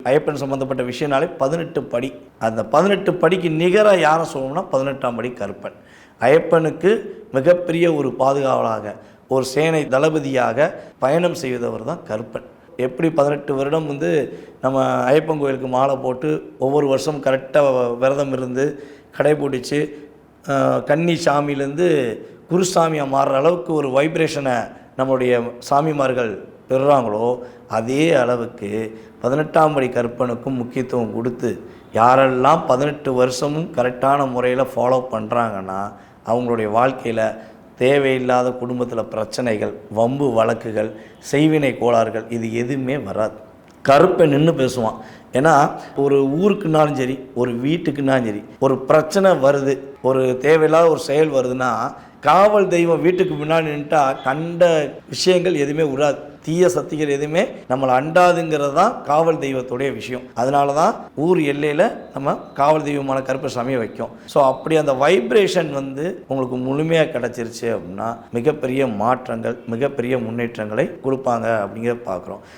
ஐயப்பன் சம்பந்தப்பட்ட விஷயம்னாலே 18 படி. அந்த 18 படிக்கு நிகராக யாரை சொல்லணும்னா 18ஆம் படி கருப்பன். ஐயப்பனுக்கு மிகப்பெரிய ஒரு பாதுகாவலாக, ஒரு சேனை தளபதியாக பயணம் செய்தவர் தான் கருப்பன். எப்படி 18 வருடம் நம்ம ஐயப்பன் கோயிலுக்கு மாலை போட்டு ஒவ்வொரு வருஷம் கரெக்டாக விரதம் இருந்து கடைபிடிச்சு கன்னி சாமியிலேருந்து குருசாமியாக மாறுற அளவுக்கு ஒரு வைப்ரேஷனை நம்மளுடைய சாமிமார்கள் பெறுறாங்களோ, அதே அளவுக்கு 18ஆம் படி கருப்பனுக்கும் முக்கியத்துவம் கொடுத்து யாரெல்லாம் 18 வருஷமும் கரெக்டான முறையில் ஃபாலோ பண்ணுறாங்கன்னா அவங்களுடைய வாழ்க்கையில் தேவையில்லாத குடும்பத்தில் பிரச்சனைகள், வம்பு வழக்குகள், செய்வினை கோளாறுகள் இது எதுவுமே வராது. கருப்பன் நின்று பேசுவான். ஏன்னா ஒரு ஊருக்குன்னாலும் சரி, ஒரு வீட்டுக்குன்னாலும் சரி, ஒரு பிரச்சனை வருது, ஒரு தேவையில்லாத ஒரு செயல் வருதுன்னா காவல் தெய்வம் வீட்டுக்கு முன்னாடி நின்றுட்டா கண்ட விஷயங்கள் எதுவுமே உராது, தீய சக்திகள் எதுவுமே நம்மளை அண்டாதுங்கிறது தான் காவல் தெய்வத்துடைய விஷயம். அதனால தான் ஊர் எல்லையில் நம்ம காவல் தெய்வமான கருப்பசாமியை வைக்கும். ஸோ அப்படி அந்த வைப்ரேஷன் உங்களுக்கு முழுமையாக கிடச்சிருச்சு அப்படின்னா மிகப்பெரிய மாற்றங்கள், மிகப்பெரிய முன்னேற்றங்களை கொடுப்பாங்க அப்படிங்கிறத பார்க்குறோம்.